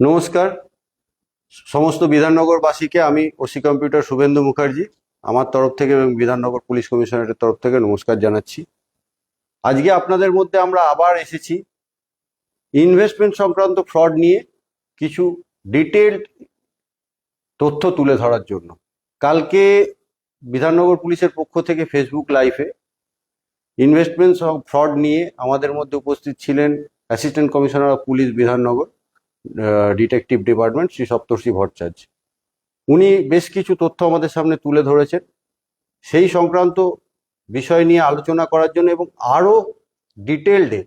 নমস্কার সমস্ত বিধাননগরবাসীকে। আমি ওসি কম্পিউটার শুভেন্দু মুখার্জি আমার তরফ থেকে এবং বিধাননগর পুলিশ কমিশনারের তরফ থেকে নমস্কার জানাচ্ছি। আজকে আপনাদের মধ্যে আমরা আবার এসেছি ইনভেস্টমেন্ট সংক্রান্ত ফ্রড নিয়ে কিছু ডিটেলড তথ্য তুলে ধরার জন্য। কালকে বিধাননগর পুলিশের পক্ষ থেকে ফেসবুক লাইভে ইনভেস্টমেন্ট ফ্রড নিয়ে আমাদের মধ্যে উপস্থিত ছিলেন assistant commissioner of police Bidhannagar detective department Shri Saptarshi Bhattacharya. উনি বেশ কিছু তথ্য আমাদের সামনে তুলে ধরেছেন। সেই সংক্রান্ত বিষয় নিয়ে আলোচনা করার জন্য এবং আরো ডিটেলডে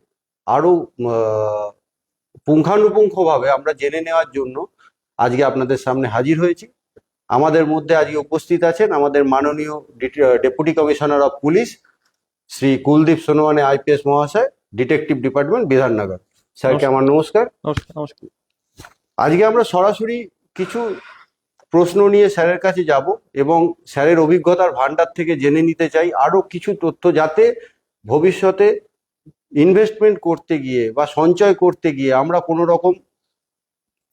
আরো পুঙ্খানুপুঙ্খভাবে আমরা জেনে নেওয়ার জন্য আজকে আপনাদের সামনে হাজির হয়েছি। আমাদের মধ্যে আজকে উপস্থিত আছেন আমাদের মাননীয় deputy commissioner of police Shri Kuldeep Sonawane IPS মহাশয়, ডিটেকটিভ ডিপার্টমেন্ট বিধাননগর। স্যারকে আমার নমস্কার। নমস্কার। আজকে আমরা সরাসরি কিছু প্রশ্ন নিয়ে স্যারের কাছে যাব এবং স্যারের অভিজ্ঞতার ভান্ডার থেকে জেনে নিতে চাই আরো কিছু তথ্য, যাতে ভবিষ্যতে ইনভেস্টমেন্ট করতে গিয়ে বা সঞ্চয় করতে গিয়ে আমরা কোনো রকম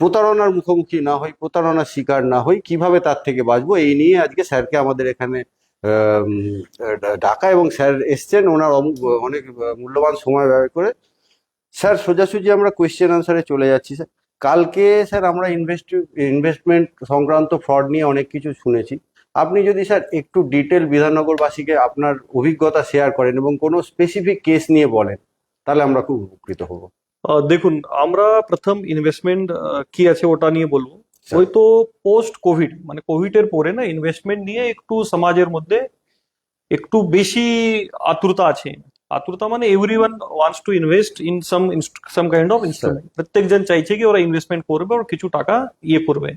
প্রতারণার মুখোমুখি না হই, প্রতারণার শিকার না হই, কিভাবে তার থেকে বাঁচবো, এই নিয়ে আজকে স্যারকে আমাদের এখানে ডাকা এবং স্যার এসছেন ওনার অনেক মূল্যবান সময় ব্যয় করে। স্যার সোজাসুজি আমরা কোয়েশ্চেন আনসারে চলে যাচ্ছি। স্যার কালকে স্যার আমরা ইনভেস্টমেন্ট সংক্রান্ত ফ্রড নিয়ে অনেক কিছু শুনেছি। আপনি যদি স্যার একটু ডিটেল বিধাননগরবাসীকে আপনার অভিজ্ঞতা শেয়ার করেন এবং কোনো স্পেসিফিক কেস নিয়ে বলেন, তাহলে আমরা খুব উপকৃত হব। দেখুন, আমরা প্রথম ইনভেস্টমেন্ট কি আছে ওটা নিয়ে বলবো। ওই তো পোস্ট কোভিড মানে কোভিডের পরে না ইনভেস্টমেন্ট নিয়ে একটু সমাজের মধ্যে একটু বেশি আতুরতা আছে। আতুরতা মানে everyone wants to invest in some kind of instrument. প্রত্যেকজন চাইছে কি ওরা ইনভেস্টমেন্ট করবে আর কিছু টাকা করবে।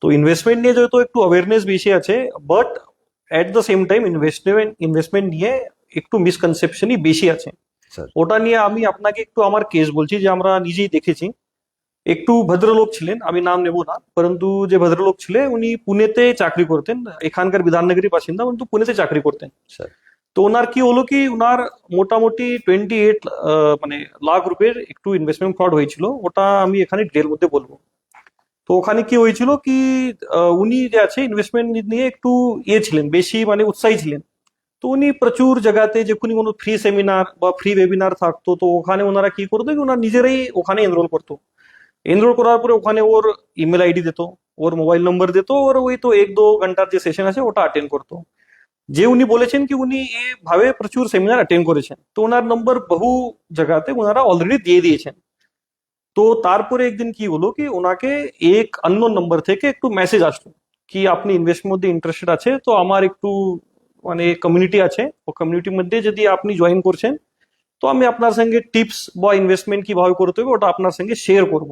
তো ইনভেস্টমেন্ট নিয়ে যেহেতু একটু অ্যাওয়ারনেস বেশি আছে, but at the same time investment নিয়ে একটু মিসকনসেপশনই বেশি আছে। ওটা নিয়ে আমি আপনাকে একটু আমার কেস বলছি যে আমরা নিজেই দেখেছি। একটু ভদ্রলোক ছিলেন, আমি নাম নেব না, পরন্তু যে ভদ্রলোক ছিলেন উনি পুনেতে চাকরি করতেন, এখানকার বিধাননগরী বাসিন্দা, কিন্তু পুনেতে চাকরি করতেন। তো ওনার কি হলো কি ওনার মোটামুটি 28 মানে লাখ রুপির একটু ইনভেস্টমেন্ট ফ্রড হয়েছিল। ওটা আমি এখানে ডিটেল মধ্যে বলবো। তো ওখানে কি হয়েছিল কি উনি যে আছে ইনভেস্টমেন্ট নিয়ে একটু ছিলেন, বেশি মানে উৎসাহী ছিলেন। তো উনি প্রচুর জায়গাতে যখনই কোনো ফ্রি সেমিনার বা ফ্রি ওয়েবিনার থাকতো তো ওখানে ওনারা কি করতো কি ওনারা নিজেরাই ওখানে এনরোল করতো। এনরোল করার পরে ওখানে ওর ইমেল আইডি দিত, ওর মোবাইল নম্বর দিত, ওর ওই তো 1-2 ঘন্টার যে সেশন আছে ওটা অ্যাটেন্ড করতো। যে উনি বলেছেন কি উনি এভাবে প্রচুর সেমিনার অ্যাটেন্ড করেছেন, তো ওনার নম্বর বহু জায়গাতে ওনারা অলরেডি দিয়ে দিয়েছেন। তো তারপরে একদিন কি হলো কি ওনাকে এক আননোন নাম্বার থেকে একটু মেসেজ আসলো কি আপনি ইনভেস্টমেন্ট মধ্যে ইন্টারেস্টেড আছে, তো আমার একটু মানে কমিউনিটি আছে, ও কমিউনিটির মধ্যে যদি আপনি জয়েন করছেন তো আমি আপনার সঙ্গে টিপস বা ইনভেস্টমেন্ট কিভাবে করতে হবে ওটা আপনার সঙ্গে শেয়ার করব।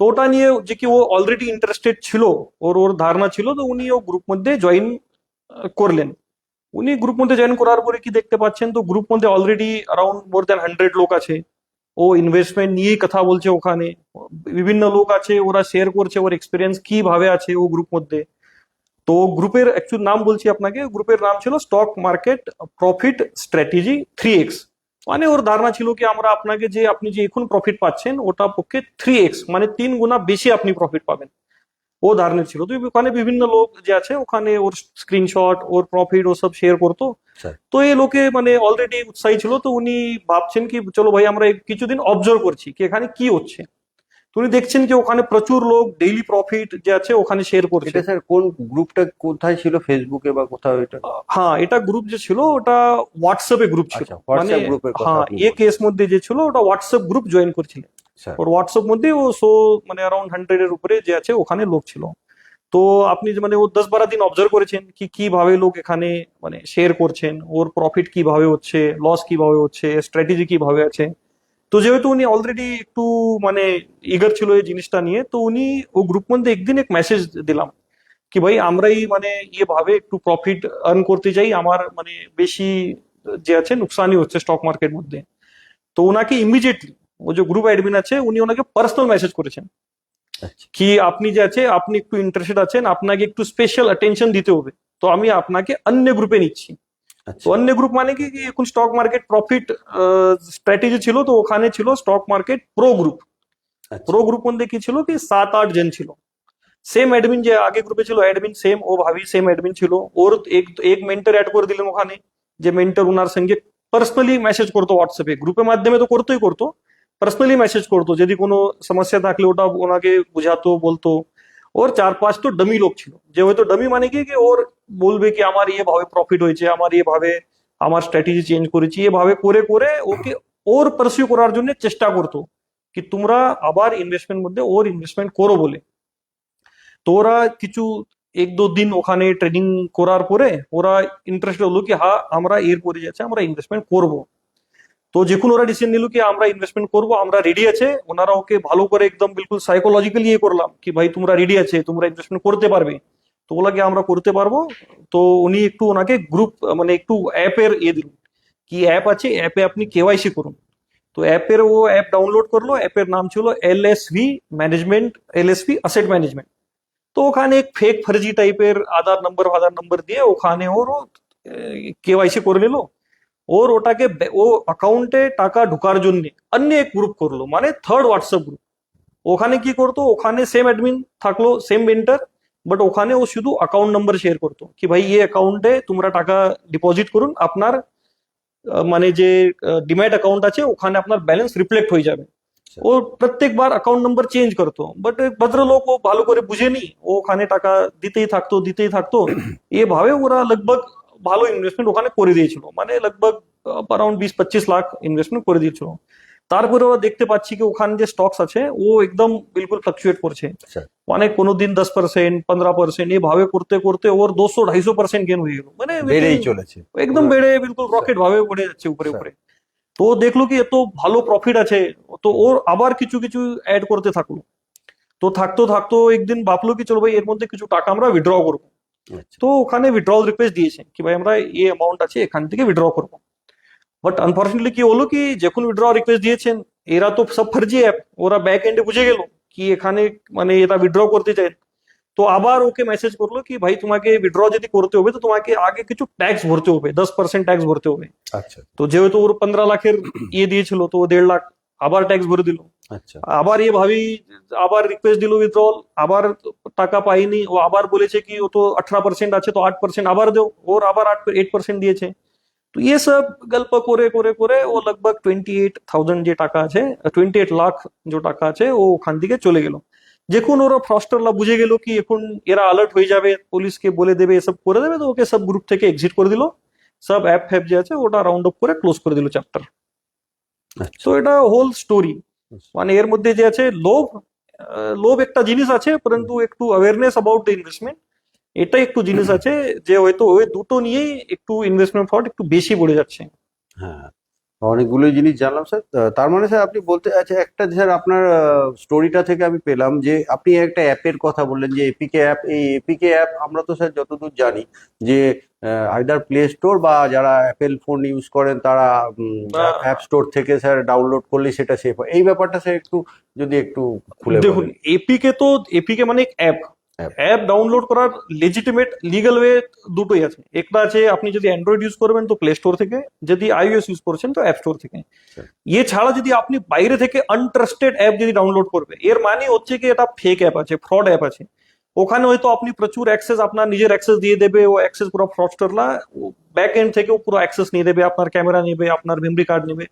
তো ওটা নিয়ে যে কি ও অলরেডি ইন্টারেস্টেড ছিল, ওর ওর ধারণা ছিল, তো উনি ও গ্রুপ মধ্যে জয়েন করলেন। উনি গ্রুপ মধ্যে জয়েন করার পরে কি দেখতে পাচ্ছেন, তো গ্রুপ মধ্যে অলরেডি অ্যারাউন্ড মোর দ্যান 100 লোক আছে। ও ইনভেস্টমেন্ট নিয়েই কথা বলছে, ওখানে বিভিন্ন লোক আছে, ওরা শেয়ার করছে ওর এক্সপিরিয়েন্স কিভাবে আছে ও গ্রুপ মধ্যে। তো গ্রুপের অ্যাকচুয়াল নাম বলছি আপনাকে, গ্রুপের নাম ছিল stock market profit strategy 3x। মানে ওর ধারণা ছিল কি আমরা আপনাকে যে আপনি যে এখন প্রফিট পাচ্ছেন ওটা পক্ষে 3x মানে 3 গুণা বেশি আপনি প্রফিট পাবেন, ও ধারণা ছিল। তো ওখানে বিভিন্ন লোক যে আছে ওখানে ওর স্ক্রিনশট ওর প্রফিট ও সব শেয়ার করতো। তো এই লোকে মানে অলরেডি উৎসাহী ছিল, তো উনি ভাবছেন কি চলো ভাই আমরা কিছুদিন অবজার্ভ করছি কি এখানে কি হচ্ছে। তো উনি দেখছেন কি ওখানে প্রচুর লোক ডেইলি প্রফিট যে আছে ওখানে শেয়ার করছে। এটা স্যার কোন গ্রুপটা কোথায় ছিল, ফেসবুকে বা কোথাও? এটা হ্যাঁ, এটা গ্রুপ যে ছিল ওটা হোয়াটসঅ্যাপে গ্রুপ ছিল। মানে হ্যাঁ, এই কেস মধ্যে যে ছিল ওটা হোয়াটসঅ্যাপ গ্রুপ জয়েন করছিলেন। ওর হোয়াটসঅ্যাপ মধ্যে ও মানে অ্যারাউন্ড 100 এর উপরে যে আছে ওখানে লোক ছিল। তো আপনি মানে ও 10-12 দিন অবজার্ভ করেছেন কি কিভাবে লোক এখানে মানে শেয়ার করছেন, ওর প্রফিট কিভাবে হচ্ছে, লস কিভাবে হচ্ছে, স্ট্র্যাটেজি কিভাবে আছে। তো যেহেতু উনি অলরেডি একটু মানে ইগার ছিল এই জিনিসটা নিয়ে, তো উনি ও গ্রুপ মধ্যে একদিন এক মেসেজ দিলাম কি ভাই আমরাই মানে ভাবে একটু প্রফিট আর্ন করতে চাই, আমার মানে বেশি যে আছে নুকসানই হচ্ছে স্টক মার্কেট মধ্যে। তো ওনাকে ইমিডিয়েটলি ও যে গ্রুপ অ্যাডমিন আছে উনি ওনাকে পার্সোনাল মেসেজ করেছেন কি আপনি যে আছে আপনি একটু ইন্টারেস্টেড আছেন, আপনাকে একটু স্পেশাল অ্যাটেনশন দিতে হবে, তো আমি আপনাকে অন্য গ্রুপে নিচ্ছি। তো অন্য গ্রুপ মানে কি এখন স্টক মার্কেট প্রফিট স্ট্র্যাটেজি ছিল, তো ওখানে ছিল স্টক মার্কেট প্রো গ্রুপ। আচ্ছা প্রো গ্রুপ মধ্যে কি ছিল কি 7-8 জন ছিল, সেম অ্যাডমিন যে আগে গ্রুপে ছিল অ্যাডমিন সেম, ও ভাবি সেম অ্যাডমিন ছিল, ওর এক এক মেন্টর অ্যাড করে দিলেন ওখানে, যে মেন্টর ওনার সঙ্গে পার্সোনালি মেসেজ করতো হোয়াটসঅ্যাপে, গ্রুপের মাধ্যমে তো করতোই করতো, পার্সোনালি মেসেজ করতো, যদি কোনো সমস্যা থাকলে ওটা ওনাকে বুঝাতো বলতো। ওর 4-5 তো ডমি লোক ছিল, যে হয়তো ডমি মানে কি কি ওর বলবে কি আমার এভাবে প্রফিট হয়েছে, আমার এভাবে আমার স্ট্র্যাটেজি চেঞ্জ করেছি, এভাবে করে করে ওকে ওর পারসিউ করার জন্য চেষ্টা করতো কি তোমরা আবার ইনভেস্টমেন্ট মধ্যে ওর ইনভেস্টমেন্ট করো বলে। তো ওরা কিছু 1-2 দিন ওখানে ট্রেনিং করার পরে ওরা ইন্টারেস্ট হলো কি হ্যাঁ আমরা এরপরে যাচ্ছে আমরা ইনভেস্টমেন্ট করব। তো যখন ওরা ডিসিশন নিল কি আমরা ইনভেস্টমেন্ট করব, আমরা রেডি আছে, ওনারা ওকে ভালো করে একদম বিলকুল সাইকোলজিক্যালি ইয়ে করলাম কি ভাই তোমরা রেডি আছে, তোমরা ইনভেস্টমেন্ট করতে পারবে, তো বলা কি আমরা করতে পারবো। তো উনি একটু ওনাকে গ্রুপ মানে একটু অ্যাপের ইয়ে দিল, কি অ্যাপ আছে অ্যাপে আপনি কেওয়াইসি করুন। তো অ্যাপের ও অ্যাপ ডাউনলোড করলো, অ্যাপের নাম ছিল এলএসভি ম্যানেজমেন্ট, এলএসভি অ্যাসেট ম্যানেজমেন্ট। তো ওখানে এক ফেক ফার্জি টাইপের আধার নাম্বার দিয়ে ওখানে ওর কেওয়াইসি করে নিল, ওর ওটাকে ও অ্যাকাউন্টে টাকা ঢোকার জন্য অন্য এক গ্রুপ করলো, মানে থার্ড হোয়াটসঅ্যাপ গ্রুপ। ওখানে কি করতো, ওখানে সেম অ্যাডমিন থাকলো সেম মেন্টার, বাট ওখানে ও শুধু অ্যাকাউন্ট নাম্বার শেয়ার করতো কি ভাই এই অ্যাকাউন্টে তোমরা টাকা ডিপোজিট করুন, আপনার মানে যে ডিম্যাট অ্যাকাউন্ট আছে ওখানে আপনার ব্যালেন্স রিফ্লেক্ট হয়ে যাবে। ও প্রত্যেকবার অ্যাকাউন্ট নাম্বার চেঞ্জ করতো, বাট ভদ্রলোক ও ভালো করে বুঝেনি, ও ওখানে টাকা দিতেই থাকতো এভাবে ওরা লগভগ ভালো ইনভেস্টমেন্ট ওখানে করে দিয়েছিল, মানে লগভগ অ্যারাউন্ড 20-25 লাখ ইনভেস্টমেন্ট করে দিয়েছিল। তারপরে ওরা দেখতে পাচ্ছি কি ওখানে যে স্টকস আছে ও একদম বিলকুল ফ্লাকচুয়েট করছে, আচ্ছা মানে কোনোদিন 10%, 15%, এভাবে করতে করতে ওর 200-250% গেন হয়ে গেল, মানে বেড়েই চলেছে একদম বেড়ে বিলকুল রকেট ভাবে বেড়ে যাচ্ছে উপরে স্যার। উপরে। তো ও দেখলো কি এত ভালো প্রফিট আছে, তো ওর আবার কিছু কিছু অ্যাড করতে থাকলো। তো থাকতো থাকতো একদিন ভাবলো কি চলো ভাই এর মধ্যে কিছু টাকা আমরা উইথড্র করবো। আচ্ছা তো ওখানে উইথড্রল রিকোয়েস্ট দিয়েছে কি ভাই আমরা এই অ্যামাউন্ট আছে এখান থেকে উইথড্র করবো। বাট আনফর্চুনেটলি কি হলো কি যখন উইথড্র রিকোয়েস্ট দিয়েছেন এরা তো সব ফার্জি অ্যাপ, ওরা ব্যাক এন্ডে বুঝে গেল কি এখানে মানে এরা উইথড্র করতে চায়। তো আবার ওকে মেসেজ করলো কি ভাই তোমাকে উইথড্র যদি করতে হবে তো তোমাকে আগে কিছু ট্যাক্স ভরতে হবে, 10% ট্যাক্স ভরতে হবে। আচ্ছা তো যেহেতু ওর 15 লাখের ইয়ে দিয়েছিল তো ও 1.5 লাখ আবার ট্যাক্স ভরে দিল। আচ্ছা আবার এ ভাবি আবার রিকোয়েস্ট দিল উইথড্রল, আবার টাকা পাইনি, ও আবার বলেছে কি ও তো 18% আছে তো 8% আবার দো, ওর আবার 8% দিয়েছে। তো ये सब গল্প করে করে করে ও লগভগ 28,000 যে টাকা আছে 28 লাখ যে টাকা আছে ও ওখান থেকে চলে গেল। যখন ওরা ফ্রস্টাররা বুঝে গেল কি এখন এরা অ্যালার্ট হয়ে যাবে, পুলিশকে বলে দেবে এসব করে দেবে, তো ওকে সব গ্রুপ থেকে এক্সিট করে দিল, সব অ্যাপ ফ্যাপ যে আছে ওটা রাউন্ড অফ করে ক্লোজ করে দিল চ্যাপ্টার। আচ্ছা তো এটা হোল স্টোরি, মানে এর মধ্যে যে আছে লোভ, লোভ একটা জিনিস আছে, পরন্তু একটু অ্যাওয়ারনেস অ্যাবাউট দ্য ইনভেস্টমেন্ট এটা একটু জিনিস আছে, যে হয়তো ওই দুটো নিয়েই একটু ইনভেস্টমেন্ট ফ্রড একটু বেশি বেড়ে যাচ্ছে। হ্যাঁ অনেকগুলো জিনিস জানলাম স্যার। তার মানে স্যার আপনি বলতে আচ্ছা একটা স্যার আপনার স্টোরিটা থেকে আমি পেলাম যে আপনি একটা অ্যাপের কথা বললেন যে এপিকে অ্যাপ, এই এপিকে অ্যাপ আমরা তো স্যার যতদূর জানি যে আইদার প্লে স্টোর বা যারা অ্যাপেল ফোন ইউজ করেন তারা অ্যাপ স্টোর থেকে স্যার ডাউনলোড করলে সেটা সেফ হয়, এই ব্যাপারটা স্যার একটু যদি একটু খুলে দেখুন বলেন। এপিকে তো এপিকে মানে এক অ্যাপ, অ্যাপ অ্যাপ ডাউনলোড করার লেজিটিমেট লিগ্যাল ওয়ে দুটোই আছে। একটা আছে আপনি যদি অ্যান্ড্রয়েড ইউজ করবেন তো প্লে স্টোর থেকে, যদি আইওএস ইউজ করছেন তো অ্যাপ স্টোর থেকে। আচ্ছা ইয়ে ছাড়া যদি আপনি বাইরে থেকে আনট্রাস্টেড অ্যাপ যদি ডাউনলোড করবে এর মানে হচ্ছে কি এটা ফেক অ্যাপ আছে, ফ্রড অ্যাপ আছে। ওখানে হয়তো আপনি প্রচুর অ্যাক্সেস আপনার নিজের অ্যাক্সেস দিয়ে দেবে, ও অ্যাক্সেস পুরো ফ্রডস্টাররা ব্যাক এন্ড থেকেও পুরো অ্যাক্সেস নিয়ে দেবে, আপনার ক্যামেরা নেবে, আপনার মেমরি কার্ড নেবে,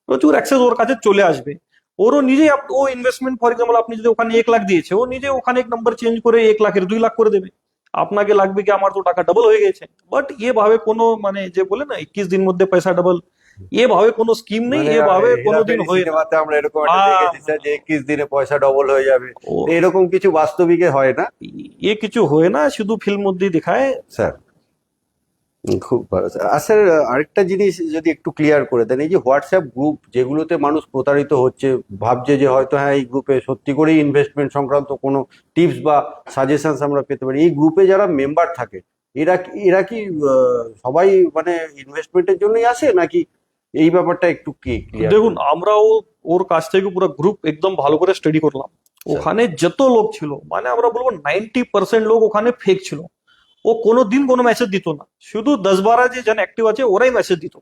প্রচুর অ্যাক্সেস ওর কাছে চলে আসবে। ওরও নিজেই ও ইনভেস্টমেন্ট ফর এক্সাম্পল আপনি যদি ওখানে 1 লাখ দিয়েছে ও নিজে ওখানে এক নম্বর চেঞ্জ করে 1 লাখের 2 লাখ করে দেবে। আপনাকে লাগবে কি আমার তো টাকা ডাবল হয়ে গেছে, বাট এ ভাবে কোনো মানে যে বলে না 21 দিন মধ্যে পয়সা ডাবল, এ ভাবে কোনো স্কিম নেই, মানে এ ভাবে কোনোদিন হেরাফেরি হয় না। সিনেমাতে আমরা এরকম একটা দেখেছি স্যার যে 21 দিনে পয়সা ডবল হয়ে যাবে, ও তো এরকম কিছু বাস্তবিকে হয় না এ কিছু হয় না, শুধু ফিল্ম মধ্যেই দেখায়। স্যার। খুব ভালো স্যার। আর স্যার আরেকটা জিনিস যদি একটু ক্লিয়ার করে দেন, এই যে হোয়াটসঅ্যাপ গ্রুপ যেগুলোতে মানুষ প্রতারিত হচ্ছে, ভাবছে যে হয়তো হ্যাঁ এই গ্রুপে সত্যি করেই ইনভেস্টমেন্ট সংক্রান্ত কোনো টিপস বা সাজেশনস আমরা পেতে পারি, এই গ্রুপে যারা মেম্বার থাকে এরা কি সবাই মানে ইনভেস্টমেন্টের জন্যই আসে নাকি, এই ব্যাপারটা একটু কি ক্লিয়ার দেখুন আমরাও ওর কাছ থেকে পুরো গ্রুপ একদম ভালো করে স্টাডি করলাম। ওখানে যত লোক ছিল মানে আমরা বলবো 90% লোক ওখানে ফেক ছিল। ও কোনো দিন কোনো মেসেজ দিত না, শুধু 10-12 যে জন অ্যাক্টিভ আছে ওরাই মেসেজ দিত।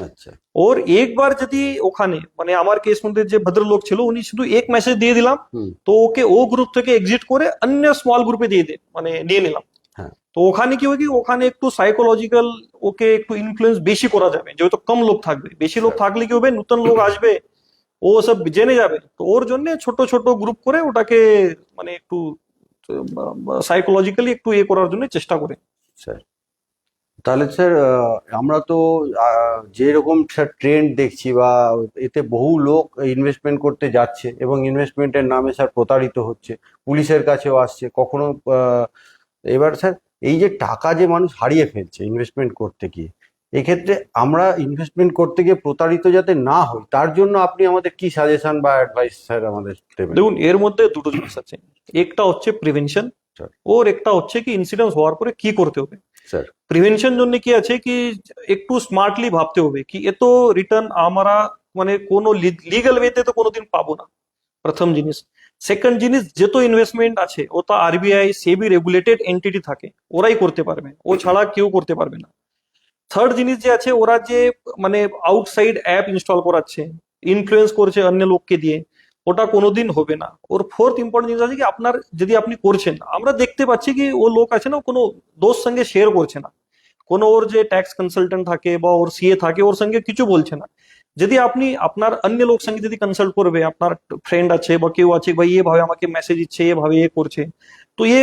আচ্ছা ওর একবার যদি ওখানে মানে আমার কেস মধ্যে যে ভদ্রলোক ছিল উনি শুধু এক মেসেজ দিয়ে দিলাম, হুম তো ওকে ও গ্রুপ থেকে এক্সিট করে অন্য স্মল গ্রুপে দিয়ে দে মানে নিয়ে নিলাম। হ্যাঁ তো ওখানে কি হয় কি ওখানে একটু সাইকোলজিক্যাল ওকে একটু ইনফ্লুয়েন্স বেশি করা যাবে, যেহেতু কম লোক থাকবে, বেশি লোক স্যার থাকলে কি হবে নতুন লোক আসবে, ও সব জেনে যাবে। তো ওর জন্য ছোট ছোট গ্রুপ করে ওটাকে মানে একটু সাইকোলজিক্যালি একটু ইয়ে করার জন্য চেষ্টা করে। স্যার তাহলে স্যার আমরা তো যেরকম স্যার ট্রেন্ড দেখছি বা এতে বহু লোক ইনভেস্টমেন্ট করতে যাচ্ছে এবং ইনভেস্টমেন্টের নামে স্যার প্রতারিত হচ্ছে, পুলিশের কাছেও আসছে কখনো। এবার স্যার এই যে টাকা যে মানুষ হারিয়ে ফেলছে ইনভেস্টমেন্ট করতে গিয়ে, এক্ষেত্রে আমরা ইনভেস্টমেন্ট করতে গিয়ে প্রতারিত যাতে না হই তার জন্য আপনি আমাদের কি সাজেশন বা অ্যাডভাইস স্যার আমাদের দেবেন? দেখুন এর মধ্যে দুটো জিনিস আছে, একটা হচ্ছে প্রিভেনশন, স্যার ওর একটা হচ্ছে কি ইনসিডেন্ট হওয়ার পরে কি করতে হবে। স্যার প্রিভেনশন জন্য কি আছে কি একটু স্মার্টলি ভাবতে হবে কি এ তো রিটার্ন আমরা মানে কোনো লিগ্যাল ওয়েতে তো কোনোদিন পাবো না, প্রথম জিনিস। সেকেন্ড জিনিস যেহেতু ইনভেস্টমেন্ট আছে ও তো আরবিআই সেবি রেগুলেটেড এন্টিটি থাকে, ওরাই করতে পারবে, ও ছাড়া কেউ করতে পারবে না। থার্ড জিনিস যে আছে ওরা যে মানে আউটসাইড অ্যাপ ইনস্টল করাচ্ছে, ইনফ্লুয়েন্স করছে অন্য লোককে দিয়ে, ওটা কোনোদিন হবে না। ওর ফোর্থ ইম্পর্টেন্ট জিনিস আছে কি আপনার যদি আপনি করছেন, আমরা দেখতে পাচ্ছি কি ও লোক আছে না কোনো দোস্ত সঙ্গে শেয়ার করছে না, কোনো ওর যে ট্যাক্স কনসালটেন্ট থাকে বা ওর সিএ থাকে ওর সঙ্গে কিছু বলছে না। যদি আপনি আপনার অন্য লোক সঙ্গে যদি কনসাল্ট করবে, আপনার ফ্রেন্ড আছে বা কেউ আছে ভাই এভাবে আমাকে মেসেজ দিচ্ছে এভাবে এ করছে, তো এ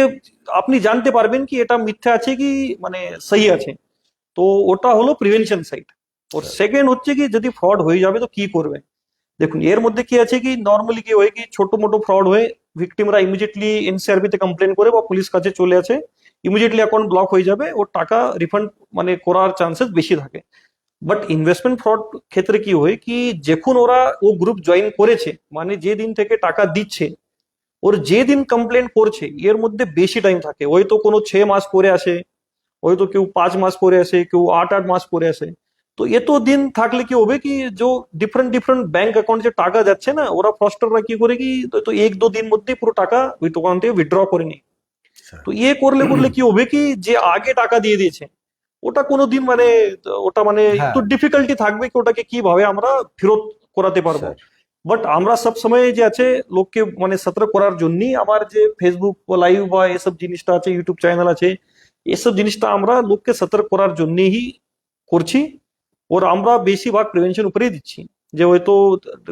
আপনি জানতে পারবেন কি এটা মিথ্যা আছে কি মানে সহি আছে। তো ওটা হলো প্রিভেনশন সাইড। ওর স্যার সেকেন্ড হচ্ছে কি যদি ফ্রড হয়ে যাবে তো কি করবে। দেখুন এর মধ্যে কি আছে কি নর্মালি কি হয় কি ছোট মোটো ফ্রড হয়ে ভিকটিমরা ইমিডিয়েটলি এনসিআরবি তে কমপ্লেন করে বা পুলিশ কাছে চলে আসে, ইমিডিয়েটলি অ্যাকাউন্ট ব্লক হয়ে যাবে, ওর টাকা রিফান্ড মানে করার চান্সেস বেশি থাকে। বাট ইনভেস্টমেন্ট ফ্রড ক্ষেত্রে কি হয় কি যখন ওরা ও গ্রুপ জয়েন করেছে মানে যে দিন থেকে টাকা দিচ্ছে, ওর যে দিন কমপ্লেন করছে এর মধ্যে বেশি টাইম থাকে, হয়তো কোনো 6 মাস পরে আসে, হয়তো কেউ 5 মাস পরে আসে, কেউ 8 মাস পরে আসে। তো এত দিন থাকলে কি হবে কি যে ডিফারেন্ট ডিফারেন্ট ব্যাংক অ্যাকাউন্ট যে টাকা যাচ্ছে না ওরা ফ্রস্টাররা কি করে কি তো 1-2 দিন মধ্যে পুরো টাকা ওই দোকান থেকে উইথড্র করে নি। স্যার তো ইয়ে করলে করলে কি হবে কি যে আগে টাকা দিয়ে দিয়েছে ওটা কোনোদিন মানে ওটা মানে হ্যাঁ একটু ডিফিকাল্টি থাকবে কি ওটাকে কিভাবে আমরা ফেরত করাতে পারবো। স্যার বাট আমরা সব সময় যে আছে লোককে মানে সতর্ক করার জন্যই আমার যে ফেসবুক লাইভ বা এসব জিনিসটা আছে, ইউটিউব চ্যানেল আছে, এসব জিনিসটা আমরা লোককে সতর্ক করার জন্যই করছি। ওর আমরা বেশিরভাগ প্রিভেনশন উপরেই দিচ্ছি, যে হয়তো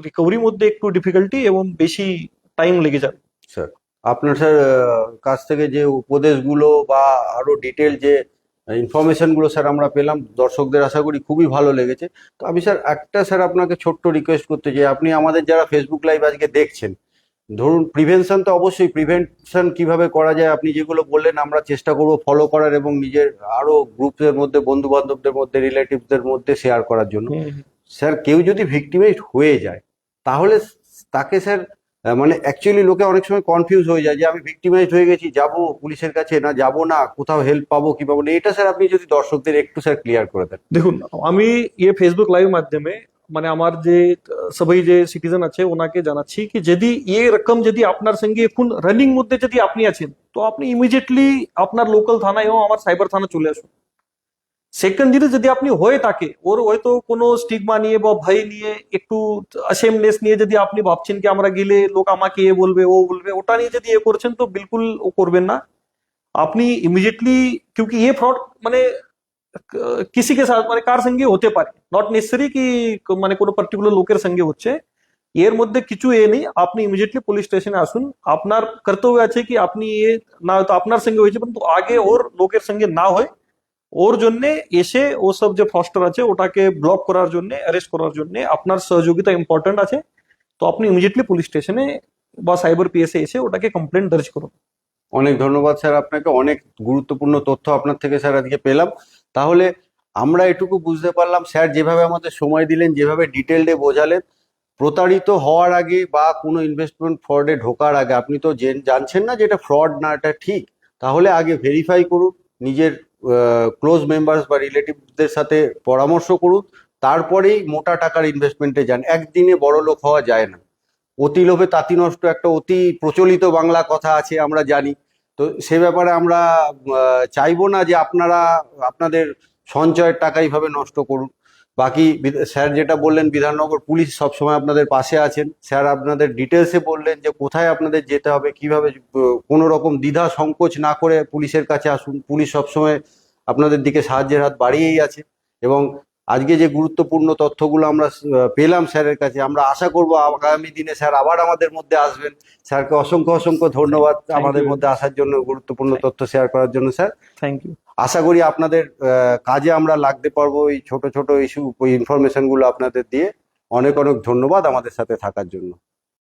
রিকভারির মধ্যে একটু ডিফিকাল্টি এবং বেশি টাইম লেগে যাবে। স্যার আপনার স্যার কাছ থেকে যে উপদেশগুলো বা আরো ডিটেল যে ইনফরমেশনগুলো স্যার আমরা পেলাম দর্শকদের আশা করি খুবই ভালো লেগেছে। তো আমি স্যার একটা স্যার আপনাকে ছোট্ট রিকোয়েস্ট করতে চাই, আপনি আমাদের যারা ফেসবুক লাইভ আজকে দেখছেন, ধরুন প্রিভেনশন তো অবশ্যই, প্রিভেনশন কিভাবে করা যায় আপনি যেগুলো বললেন আমরা চেষ্টা করব ফলো করার এবং নিজের আরো গ্রুপের মধ্যে বন্ধু বান্ধবদের মধ্যে রিলেটিভদের মধ্যে শেয়ার করার জন্য। হুম হুম। স্যার কেউ যদি ভিক্টিমাইজ হয়ে যায় তাহলে তাকে স্যার মানে অ্যাকচুয়ালি লোকে অনেক সময় কনফিউজ হয়ে যায় যে আমি ভিক্টিমাইজ হয়ে গেছি, যাব পুলিশের কাছে না যাব না, কোথাও হেল্প পাবো কি পাবো না, এটা স্যার আপনি যদি দর্শকদের একটু স্যার ক্লিয়ার করে দেন। দেখুন আমি ये फेसबुक लाइव মাধ্যমে মানে আমার যে সবাই যে সিটিজেন আছে ওনাকে জানাচ্ছি কি যদি এই রকম যদি আপনার সঙ্গে এখন রানিং মধ্যে যদি আপনি আছেন তো আপনি ইমিডিয়েটলি আপনার লোকাল থানায় এবং আমার সাইবার থানা চলে আসুন। সেকেন্ড জিনিস যদি আপনি হয়ে থাকে ওর হয়তো কোনো স্টিগমা নিয়ে বা ভয় নিয়ে একটু অ্যাশেমনেস নিয়ে যদি আপনি ভাবছেন কি আমরা গেলে লোক আমাকে এ বলবে ও বলবে, ওটা নিয়ে যদি এ করছেন তো বিলকুল ও করবেন না। আপনি ইমিডিয়েটলি क्योंकि ये फ्रॉड মানে किसी के साथ মানে কার সঙ্গে হতে পারে, নট নেসেসারি কি মানে কোনো পার্টিকুলার লোকের সঙ্গে হচ্ছে, এর মধ্যে কিছু এ নেই। আপনি ইমিডিয়েটলি পুলিশ স্টেশনে আসুন, আপনার কর্তব্য আছে কি আপনি এ না হয়তো আপনার সঙ্গে হয়েছে কিন্তু আগে ওর লোকের সঙ্গে না হয়, ওর জন্য এসে ও সব যে ফস্টার আছে ওটাকে ব্লক করার জন্য অ্যারেস্ট করার জন্য আপনার সহযোগিতা ইম্পর্টেন্ট আছে। তো আপনি ইমিডিয়েটলি পুলিশ স্টেশনে বা সাইবার পিএসে এসে ওটাকে কমপ্লেন দর্জ করুন। অনেক ধন্যবাদ স্যার আপনাকে, অনেক গুরুত্বপূর্ণ তথ্য আপনার থেকে স্যার আজকে পেলাম। তাহলে আমরা এটুকু বুঝতে পারলাম স্যার যেভাবে আমাদের সময় দিলেন, যেভাবে ডিটেলডে বোঝালেন, প্রতারিত হওয়ার আগে বা কোনো ইনভেস্টমেন্ট ফ্রডে ঢোকার আগে আপনি তো জানছেন না যে এটা ফ্রড না এটা ঠিক, তাহলে আগে ভেরিফাই করুন, নিজের ক্লোজ মেম্বার্স বা রিলেটিভদের সাথে পরামর্শ করুন, তারপরেই মোটা টাকার ইনভেস্টমেন্টে যান। একদিনে বড় লোক হওয়া যায় না, অতি লোভে তাঁতি নষ্ট একটা অতি প্রচলিত বাংলা কথা আছে আমরা জানি। তো সে ব্যাপারে আমরা চাইবো না যে আপনারা আপনাদের সঞ্চয়ের টাকা এইভাবে নষ্ট করুন। বাকি স্যার যেটা বললেন, বিধাননগর পুলিশ সবসময় আপনাদের পাশে আছেন। স্যার আপনাদের ডিটেলসে বললেন যে কোথায় আপনাদের যেতে হবে, কিভাবে কোনো রকম দ্বিধা সংকোচ না করে পুলিশের কাছে আসুন। পুলিশ সবসময় আপনাদের দিকে সাহায্যের হাত বাড়িয়েই আছে। এবং আজকে যে গুরুত্বপূর্ণ তথ্যগুলো আমরা পেলাম স্যারের কাছে, আমরা আশা করব আগামী দিনে স্যার আবার আমাদের মধ্যে আসবেন। স্যারকে অসংখ্য অসংখ্য ধন্যবাদ Thank আমাদের you. মধ্যে আসার জন্য, গুরুত্বপূর্ণ তথ্য শেয়ার করার জন্য স্যার। Thank you. আশা করি আপনাদের কাজে আমরা লাগতে পারবো এই ছোট ছোট ইস্যু, ওই ইনফরমেশনগুলো আপনাদের দিয়ে। অনেক অনেক ধন্যবাদ আমাদের সাথে থাকার জন্য।